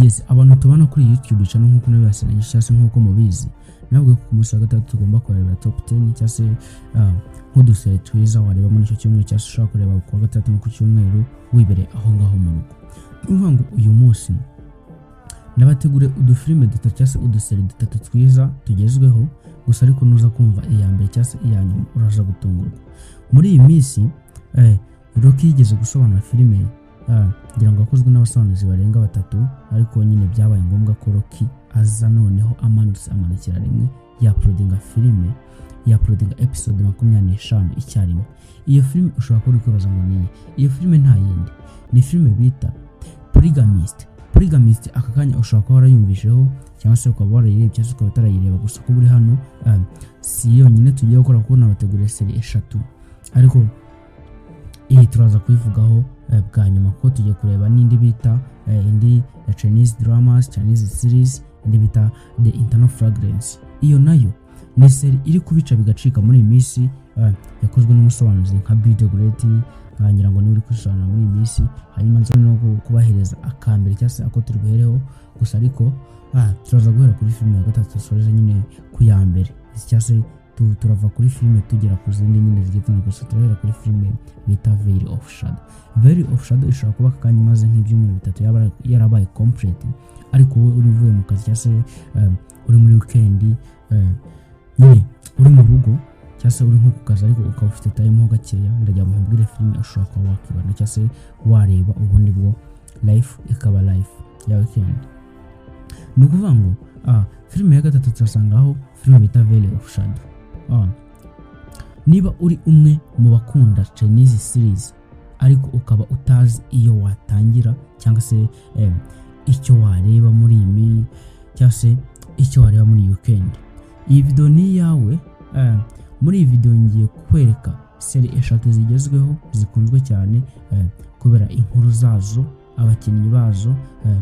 Yes, abantu tubana kuri YouTube channel nkuko nabasiranye cyase nkuko mubizi nabwo ku munsi wa gatatu tugomba kureba top 10 cyase nk'udusere twiza wareba muri icyo cyumweru cyase ushaka kureba ku wa gatatu no ku cyumweru wibere aho ngaho mu rugo. Uvuga uyu munsi nabategure udufilme dutatu cyase udusere dutatu twiza tugezweho gusa ariko nuza kumva iya mbere cyase iyanyuma uraza gutungurwa. Muri iyi minsi Rocky yigeze gusobanura filime ngira ngo akozwe n'abasobanuzi barenga batatu ariko nyine byabaye ngombwa ko Rocky aza noneho amanukira rimwe yaprodinga filime yaprodinga episode 25 icyarimwe. Iyo filime ushobora kuri kwibaza ngo ni iyo filime nta yindi ni filime bita Polygamist aka kanya ushobora kuba warayumvisheho cyangwa se ukaba warayirebye cyangwa ukaba utarayireba gusa ko buri hano si yonyine tugiye gukora kuko nabategura serie 3 ariko iyi turaza kuyivugaho bwa nyuma ko tugiye kureba n'indi bita indi Chinese dramas Chinese series indi bita The Internal Fragrance. Iyo nayo ni serie iri kubica bigacika muri iyi minsi yakozwe n'umusobanuzi nka Bill Great ngira ngo ni uri kusobanura muri iyi minsi hanyuma nzo no kubahereza akambere cyase ako turi guhereho gusa ariko turaza guhera kuri filime ya gatatu soreze nyine ku ya mbere cyase turava kuri filime tugera ku zindi nyine zigitana gusa turahera kuri filime bita Veil of Shadow ishobora kuba akanya maze nk'ibyumweru bitatu yarabaye complete ariko wowe uri vuye mu kazi cyase uri muri weekend nyine uri mu rugo cyase uri nko ku kazi ariko ukaba ufite time ho gakeya ndajya mu mbwire filime ushobora kuba wakibana cyase wareba ubundi bwo life ikaba life ya weekend. Ni ukuvuga ngo filime ya gatatu turasangaho filime bita Veil of Shadow. Niba uri umwe mu bakunda Chinese series ariko ukaba utazi iyo watangira cyangwa se icyo wareba muri imi cyangwa se icyo wareba muri weekend, iyi video ni yawe. Muri iyi video ngiye kwereka serie 3 zigezweho zikunzwe cyane kubera inkuru zazo abakinnyi bazo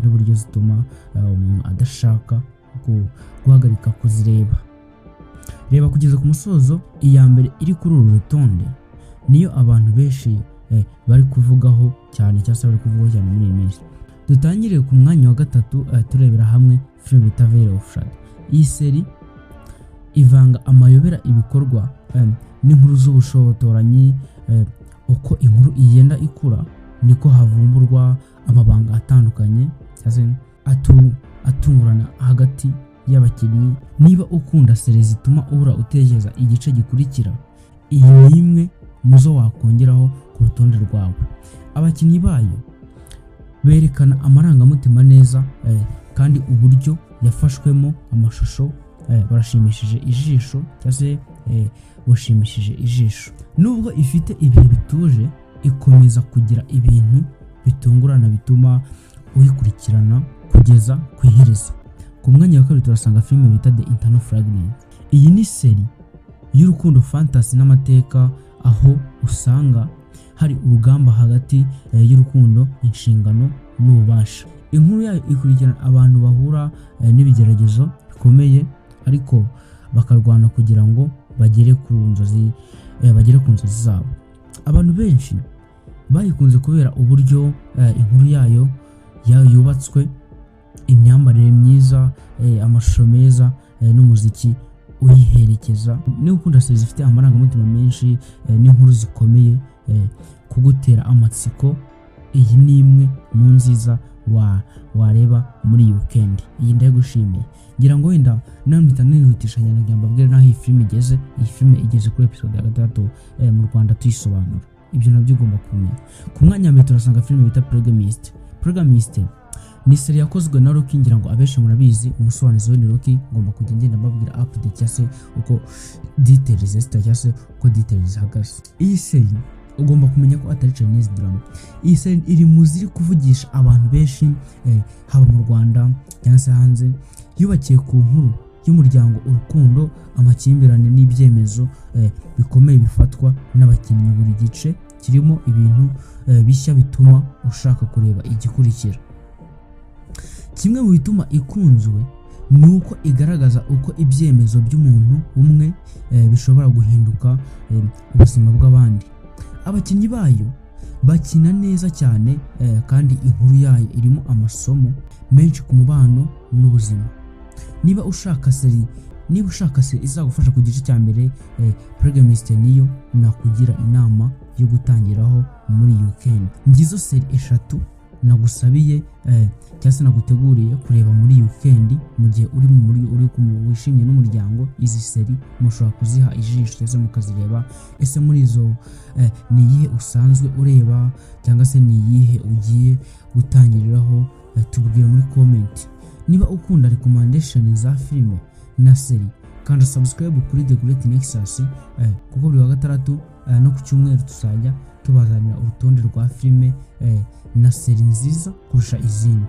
n'uburyo zituma umuntu adashaka guhagarika kuzireba. Reba kugeza ku musozo. Iya mbere iri kuri uru rutonde niyo abantu benshi bari kuvugaho cyane cyangwa bari kuvugaho cyane muri iyi minsi. Dutangire ku mwanya wa gatatu turebera hamwe filime bita Veil of Shadow. Iyi serie ivanga amayobera ibikorwa n'inkuru z'ubushotoranyi. Uko inkuru igenda ikura niko havumburwa amabanga atandukanye cyangwa atungurana hagati y'abakinnyi. Niba ukunda serie zituma uhora utekereza igice gikurikira, iyi ni imwe muzo wakongeraho ku rutonde rwawe. Abakinnyi bayo berekana amarangamutima neza kandi uburyo yafashwemo amashusho barashimishije ijisho cyase bushimishije ijisho. Nubwo ifite ibihe bituje ikomeza kugira ibintu bitungurana bituma uyikurikirana kugeza ku iherezo. Ku mwanya wa kabiri turasanga filime bita The Internal Fragrance. Iyi ni serie y'urukundo fantasy n'amateka aho usanga hari urugamba hagati y'urukundo, inshingano n'ububasha. Inkuru yayo ikurikirana abantu bahura n'ibigeragezo bikomeye ariko bakarwana kugira ngo bagere ku nzozi zabo. Abantu benshi bayikunze kubera uburyo inkuru yayo yubatswe, imyambarire myiza, amashusho meza n'umuziki uyiherekeza. Ni ukunda series zifite amarangamutima menshi n'inkuru zikomeye kugutera amatsiko. Iyi ni imwe mu nziza wareba muri weekend. Iyi ndagushimiye ngira ngo wenda namita nihutisha nyana mbabwire naho iyi filime igeze. Iyi filime igeze kuri episode ya 3 mu Rwanda tuyisobanura. Ibyo nabyo ugomba kumenya. Ku mwanya mbere turasanga filime bita Polygamist. Ni serie yakozwe na Rocky ngira ngo abenshi murabizi umusobanuzi we ni Rocky. Ngomba kujya ngenda mbabwira update cyase uko details cyase uko details hagase. Iyi serie ugomba kumenya ko atari Chinese drama. Iyi serie iri muziri kuvugisha abantu benshi haba mu Rwanda cyangwa se hanze, yubakiye ku nkuru y'umuryango, urukundo, amakimbirane n'ibyemezo bikomeye bifatwa n'abakinnyi. Buri gice kirimo ibintu bishya bituma ushaka kureba igikurikira. Kimwe mu bituma ikunzwe ni uko igaragaza uko ibyemezo by'umuntu umwe bishobora guhinduka ubuzima bw'abandi. Abakinnyi bayo bakina neza cyane kandi inkuru yayo irimo amasomo menshi ku mubano n'ubuzima. Niba ushaka seri izagufasha ku gice cya mbere Protagonist niyo nakugira inama yo gutangiraho muri weekend. Ngizo seri 3 nagusabiye cyangwa se naguteguriye kureba muri weekend mu gihe uri wishimye n'umuryango. Izi seri mushobora kuziha ijisho cyangwa mukazireba. Ese muri izo ni iyihe usanzwe ureba cyangwa se ni iyihe ugiye gutangiriraho? Tubwire muri comment. Niba ukunda recommendation za filime na seri, kandi subscribe kuri The Great Nexus kuko buri wa gatandatu no ku cyumweru tuzajya tubazanira urutonde rwa filime na seri nziza kurusha izindi.